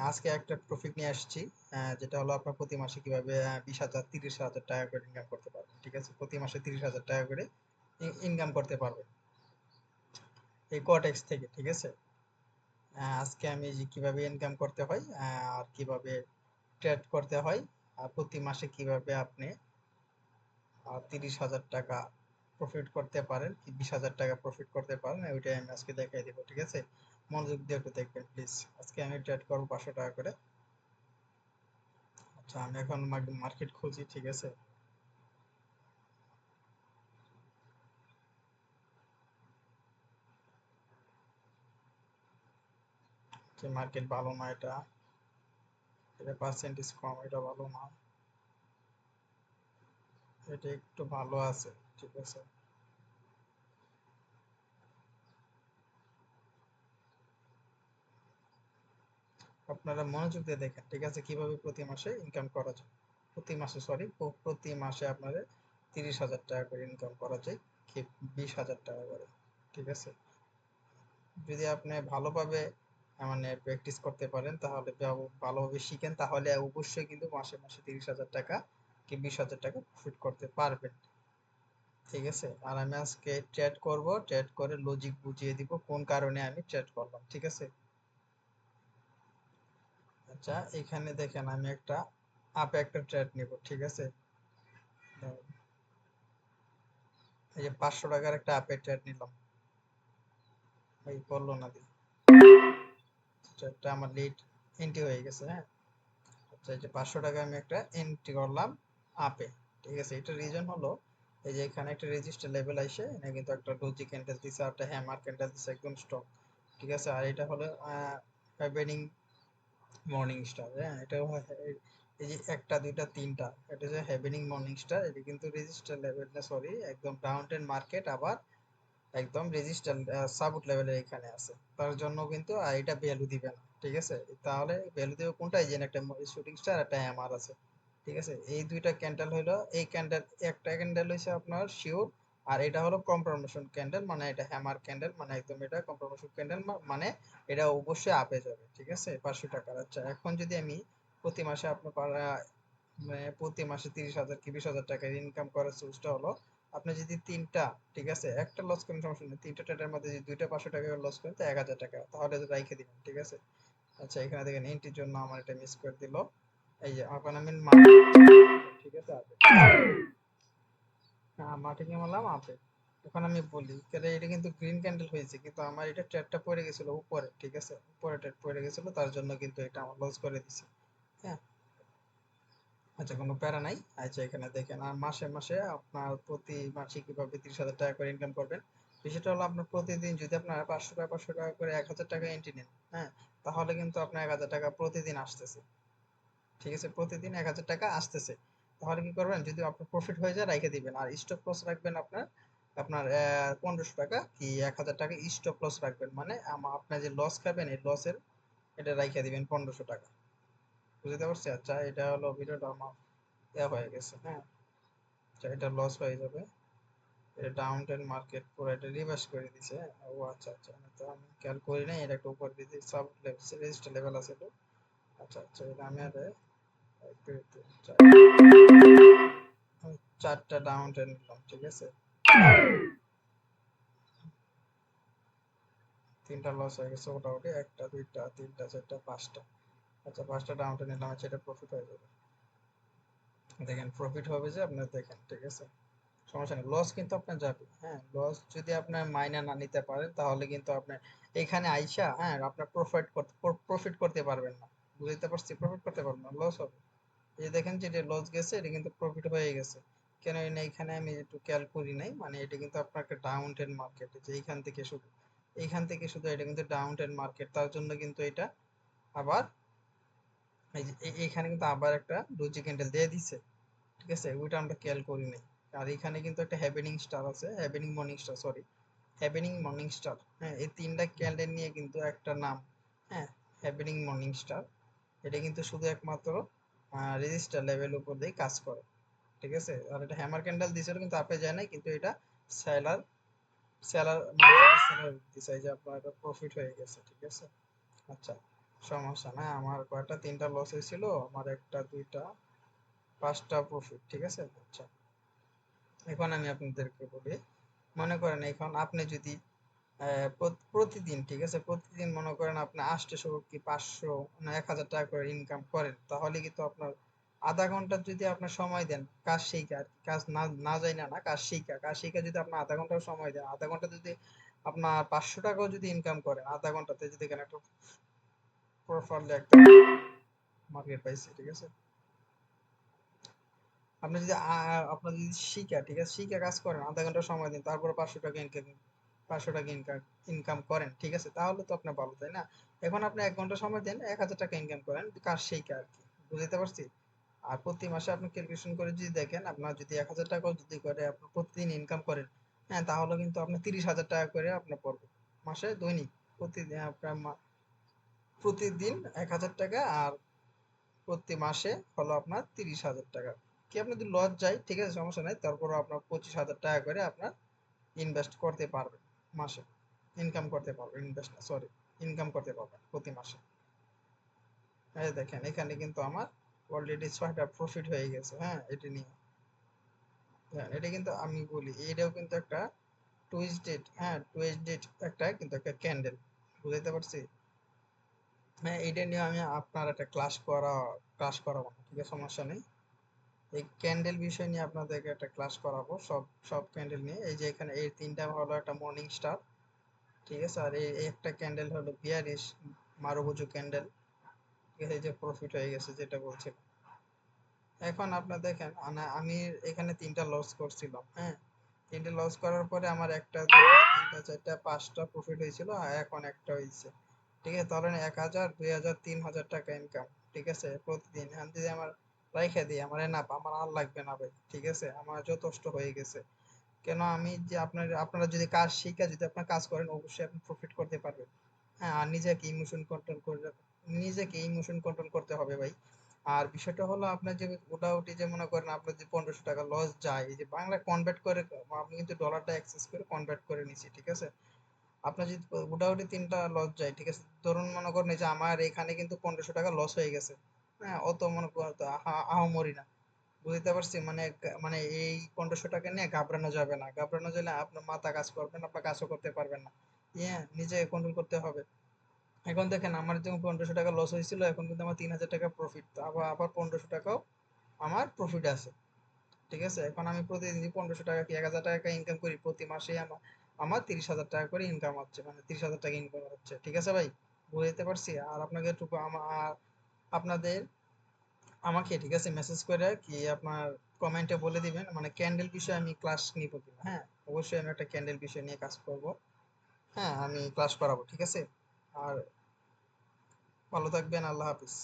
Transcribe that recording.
আজকে একটা টপিক নিয়ে আসছি, যেটা হলো আপনার প্রতি মাসে কিভাবে 20,000 30,000 টাকা করে ইনকাম করতে পারবেন। ঠিক আছে, প্রতি মাসে 30,000 টাকা করে ইনকাম করতে পারবেন এই কোটেক্স থেকে। ঠিক আছে, আজকে আমি যে কিভাবে ইনকাম করতে হয় আর কিভাবে ট্রেড করতে হয় আর প্রতি মাসে কিভাবে আপনি 30,000 টাকা প্রফিট করতে পারেন কি 20,000 টাকা প্রফিট করতে পারেন, ওইটাই আমি আজকে দেখাই দেবো। ঠিক আছে, মনোযোগ দিয়ে একটু দেখবেন প্লিজ। আজকে আমি ট্রেড করবো 500 টাকা করে। আচ্ছা, আমি এখন মার্কেট খুঁজি। ঠিক আছে, যে মার্কেট ভালো না, এটা এটা পার্সেন্টেজ কম, এটা ভালো না, এটা একটু ভালো আছে। ঠিক আছে, আপনারা মনোযোগ দিয়ে দেখেন। ঠিক আছে, কিভাবে প্রতি মাসে ইনকাম করা যায়, প্রতি মাসে আপনাদের 30,000 টাকা করে ইনকাম করা যায় কি 20,000 টাকা করে। ঠিক আছে, যদি আপনি ভালোভাবে মানে প্র্যাকটিস করতে পারেন, তাহলে ভালোভাবে শিখেন, তাহলে অবশ্যই কিন্তু মাসে মাসে 30,000 টাকা কি 20,000 টাকা প্রফিট করতে পারবেন। ঠিক আছে, আর আমি আজকে ট্রেড করব, ট্রেড করে লজিক বুঝিয়ে দিব কোন কারণে আমি ট্রেড করলাম। ঠিক আছে, আচ্ছা এখানে দেখেন আমি একটা আপে একটা ট্রেড নিব। ঠিক আছে, এই যে 500 টাকার একটা আপে ট্রেড নিলাম, এই করলো না দি ট্রেডটা আমার লিড এন্ট্রি হয়ে গেছে। হ্যাঁ, আচ্ছা এই যে 500 টাকা আমি একটা এন্ট্রি করলাম আপে। ঠিক আছে, এটা রিজন হলো এই যে এখানে একটা রেজিস্টার লেভেল আসে, এখানে কিন্তু একটা ডোজি ক্যান্ডেল দিছে আর একটা হ্যামার ক্যান্ডেল দিছে একদম স্টক। ঠিক আছে, আর এটা হলো হ্যাপেনিং মর্নিং স্টার। হ্যাঁ, এটা এই যে একটা দুইটা তিনটা, এটা যে হ্যাপেনিং মর্নিং স্টার, এটা কিন্তু রেজিস্টার লেভেল না, সরি একদম ডাউন ট্রেন্ড মার্কেট, আবার একদম রেজিস্টার সাপোর্ট লেভেলের এখানে আছে। তার জন্য কিন্তু এটা ভ্যালু দিবে না। ঠিক আছে, তাহলে ভ্যালু দেবে কোনটা, এই যে একটা শুটিং স্টার একটা এমআর আছে। ঠিক আছে, এই দুইটা ক্যান্ডেল হলো, এই ক্যান্ডেল একটা ক্যান্ডেল হইছে আপনার শিওর, আর এটা হলো কনফার্মেশন ক্যান্ডেল, মানে এটা হ্যামার ক্যান্ডেল, মানে একদম এটা কনফার্মেশন ক্যান্ডেল, মানে এটা অবশ্যই আপে যাবে। ঠিক আছে, 500 টাকার। আচ্ছা এখন যদি আমি প্রতি মাসে আপনার মানে প্রতি মাসে 30,000 কি 20,000 টাকা ইনকাম করার সোর্সটা হলো, আপনি যদি তিনটা, ঠিক আছে একটা লস করেন সমস্যা নেই, তিনটা ট্রেডের মধ্যে যদি দুইটা 500 টাকা লস করেন তো 1,000 টাকা, তাহলে রাইখে দিবেন। ঠিক আছে, আচ্ছা এখানে দেখেন এন্ট্রির জন্য আমার এটা মিস করে দিল। এই যে এখন আমি ঠিক আছে আপে, হ্যাঁ মাঠে গেলাম আপে। এখন আমি বলি এটা কিন্তু গ্রিন ক্যান্ডেল হয়েছে, কিন্তু আমার এটা ট্রেডটা পড়ে গেছিল উপরে। ঠিক আছে, উপরে ট্রেড পড়ে গেছিল, তার জন্য কিন্তু এটা আমার লস করে দিছে। হ্যাঁ, আচ্ছা কোনো প্যারা নাই। আচ্ছা এখানে দেখেন, আর মাসে মাসে আপনার প্রতি মাসে কিভাবে 30,000 টাকা করে ইনকাম করবেন, বিষয়টা হলো আপনার প্রতিদিন যদি আপনার 500 টাকা করে 1,000 টাকা এন্ট্রি নেন, হ্যাঁ, তাহলে কিন্তু আপনার 1,000 টাকা প্রতিদিন আসতেছে। ঠিক আছে, প্রতিদিন 1,000 টাকা আসতেছে। তাহলে কি করবেন, যদি আপনার প্রফিট হয়ে যায় রেখে দিবেন, আর স্টপ লস রাখবেন আপনার আপনার 1,500 টাকা কি 1,000 টাকা স্টপ লস রাখবেন, মানে আপনার যে লস খাবেন এই লসের এটা রেখে দিবেন 1,500 টাকা। বুঝতে পারছি? আচ্ছা এটা হলো ভিডিওটা আমার হয়ে গেছে। হ্যাঁ, আচ্ছা এটা লস হয়ে যাবে, এটা ডাউন ট্রেন্ড মার্কেট পুরো এটা রিভার্স করে দিছে। ও আচ্ছা আচ্ছা, তো আমি খেয়াল করি নাই, এটা একটা উপর দিতে সাব লেভেল রেজিস্টার লেভেল আছে তো। আচ্ছা আচ্ছা, এটা আমি আর একটু একটু আমি চারটা ডাউন ট্রেন্ড নিলাম। ঠিক আছে, তিনটা লস হয়ে গেছে মোটামুটি, একটা দুইটা তিনটা চারটা পাঁচটা। আচ্ছা পাঁচটা ডাউন ট্রেন্ড নিলাম, আচ্ছা এটা প্রফিট হয়ে যাবে। দেখেন প্রফিট হবে যে আপনার, দেখেন ঠিক আছে, সমস্যা নেই, লস কিন্তু আপনার যাবে। হ্যাঁ, লস যদি আপনার মাইনা না নিতে পারেন তাহলে কিন্তু আপনার এখানে আইসা, হ্যাঁ, আপনার প্রফিট করতে পারবেন না। বুঝতে পারছি, প্রফিট করতে পারবেন না, লস হবে। এই যে দেখেন যে এটা লস গেছে, এটা কিন্তু প্রফিট হয়ে গেছে। কেন না এখানে আমি একটু খেয়াল করি নাই, মানে এটা কিন্তু আপনার একটা ডাউন ট্রেন্ড মার্কেট, যে এইখান থেকে শুধু এটা কিন্তু ডাউন ট্রেন্ড মার্কেট, তার জন্য কিন্তু এটা আবার এই যে এইখানে কিন্তু আবার একটা ডোজি ক্যান্ডেল দিয়ে দিছে। ঠিক আছে, ওইটা আমরা খেয়াল করি নাই। আর এখানে কিন্তু একটা হ্যাপেনিং স্টার আছে, happening morning star, sorry happening morning star. হ্যাঁ, এই তিনটা ক্যান্ডেল নিয়ে কিন্তু একটা নাম, হ্যাঁ, হ্যাপেনিং মর্নিং স্টার। এটা কিন্তু শুধু একমাত্র রেজিস্টার লেভেল উপর দিয়ে কাজ করে। ঠিক আছে, আর এটা হ্যামার ক্যান্ডেল দিছিল কিন্তু আপে যায় নাই, কিন্তু এটা সেলার সেলার মানে সেলার দিছে, এই যে আপনার এটা প্রফিট হয়ে গেছে। ঠিক আছে, আচ্ছা সমস্যা না, আমার কয়টা 3টা লস হয়েছিল, আমার 1টা 2টা 5টা প্রফিট, ঠিক আছে। আচ্ছা, এখন আমি আপনাদেরকে বলি, মনে করেন এখন আপনি যদি প্রতিদিন, ঠিক আছে, প্রতিদিন মনে করেন আপনি 800 কি 500 না 1000 টাকা করে ইনকাম করেন, তাহলে কিন্তু আপনার আধা ঘন্টা যদি আপনার সময় দেন কাজ শিখা, আর কি, কাজ না না যায় না, কাজ শিখা যদি আপনি আধা ঘন্টা সময় দেন, আধা ঘন্টা যদি আপনার 500 টাকাও যদি ইনকাম করেন, আধা ঘন্টাতে যদি এখানে একটা প্রপারলি একটা মার্কেট পাইছে, ঠিক আছে। আপনি যদি আপনার যদি শিখা, ঠিক আছে, শিখা কাজ করেন, আধা ঘন্টা সময় দিন, তারপরে 500 টাকা ইনকাম, 500 টাকা ইনকাম ইনকাম করেন, ঠিক আছে, তাহলে তো আপনার ভালো, তাই না? এখন আপনি 1 ঘন্টা সময় দেন, 1000 টাকা ইনকাম করেন কাজ শিখা, আর কি, বুঝতে পারছি। আর প্রতি মাসে আপনি ক্যালকুলেশন করে যদি দেখেন, আপনার যদি 1000 টাকাও যদি করে আপনি প্রতিদিন ইনকাম করেন, হ্যাঁ, তাহলে কিন্তু আপনার 30,000 টাকা করে আপনার পড়বে মাসে, দৈনিক, প্রতিদিন আপনার প্রতিদিন 1000 টাকা, আর প্রতি মাসে হলো আপনার 30,000 টাকা। কি আপনি যদি লস যায়, ঠিক আছে, সমস্যা নাই, তারপরও আপনার 25,000 টাকা করে আপনার ইনভেস্ট করতে পারবেন মাসে, ইনকাম করতে পারবেন, ইনভেস্ট সরি, ইনকাম করতে পারবেন প্রতি মাসে। এই দেখেন এখানে কিন্তু আমার অলরেডি 6টা প্রফিট হয়ে গেছে, হ্যাঁ, এটি নিয়ে। হ্যাঁ, এটা কিন্তু আমি বলি, এটাও কিন্তু একটা টুইস্টেড, হ্যাঁ, টুইস্টেড একটা ক্যান্ডেল, বুঝতে পারছি। হ্যাঁ, এটা নিয়ে আমি আপনার একটা ক্লাস করাবো না, ঠিক আছে, সমস্যা নেই। এই ক্যান্ডেল বিষয় নিয়ে আপনাদেরকে একটা ক্লাস করাবো, সব সব ক্যান্ডেল নিয়ে। এই যে এখানে এই 3টা হলো একটা মর্নিং স্টার, ঠিক আছে, আর এই একটা ক্যান্ডেল হলো বিয়ারিশ মারুবুজু ক্যান্ডেল, ঠিক আছে, এই যে প্রফিট হয়ে গেছে যেটা বলছিলাম। এখন আপনার দেখেন, আমি এখানে 3টা লস করছিলাম, হ্যাঁ, 3টে লস করার পরে আমার 1টা 2টা 3টা 4টা 5টা প্রফিট হয়েছিল, আর এখন একটা হয়েছে, ঠিক আছে। ধরেন 1000 2000 3000 টাকা ইনকাম, ঠিক আছে, প্রতিদিন। এখন যদি আমার রাইখা দিই, আমার না, আমার আর লাগবে না ভাই, ঠিক আছে, আমার যথেষ্ট হয়ে গেছে। কেন, আমি যে আপনারা যদি কাজ শিখে যদি আপনার কাজ করেন, অবশ্যই আপনি প্রফিট করতে পারবেন। হ্যাঁ, আর নিজেকে ইমোশন কন্ট্রোল করতে হবে ভাই। আর বিষয়টা হলো, আপনার যে ওটাউটি, যে মনে করেন আপনার যে 1500 টাকা লস যায়, এই যে বাংলা কনভার্ট করে, আমি কিন্তু ডলারটা অ্যাক্সেস করে কনভার্ট করে নিছি, ঠিক আছে। আপনার যদি ওটাউটি 3টা লস যায়, ঠিক আছে, ধরুন মনে করেন এই যে আমার এখানে কিন্তু 1500 টাকা লস হয়ে গেছে, হ্যাঁ, অত মনে করেন তো আহামরি না, বুঝতে পারছি। মানে এই 1500 টাকা নিয়ে ঘাবড়ানো যাবে না, ঘাবড়ানো গেলে আপনার মাথা কাজ করবে না, আপনার কাজও করতে পারবেন না। হ্যাঁ, নিজেকে কন্ট্রোল করতে হবে। এখন দেখেন আমার যখন 1500 টাকা লস হয়েছিল, এখন কিন্তু আমার 3000 টাকা প্রফিট, আবার আবার 1500 টাকাও আমার প্রফিট আছে, ঠিক আছে। এখন আমি প্রতিদিন 1500 টাকা কি 1000 টাকা ইনকাম করি, প্রতি মাসে আমার আমার 30,000 টাকা করে ইনকাম হচ্ছে, মানে 30,000 টাকা ইনকাম হচ্ছে, ঠিক আছে ভাই, বুঝতে পারছি। আর আপনাকে একটু আপনাদের আমাকে, ঠিক আছে, মেসেজ করে কি আপনার কমেন্টে বলে দিবেন, মানে ক্যান্ডেল বিষয়ে আমি ক্লাস নিব কিনা, হ্যাঁ, অবশ্যই আমি একটা ক্যান্ডেল বিষয় নিয়ে কাজ করব, হ্যাঁ, আমি ক্লাস করাবো, ঠিক আছে। আর ভালো থাকবেন, আল্লাহ হাফিজ।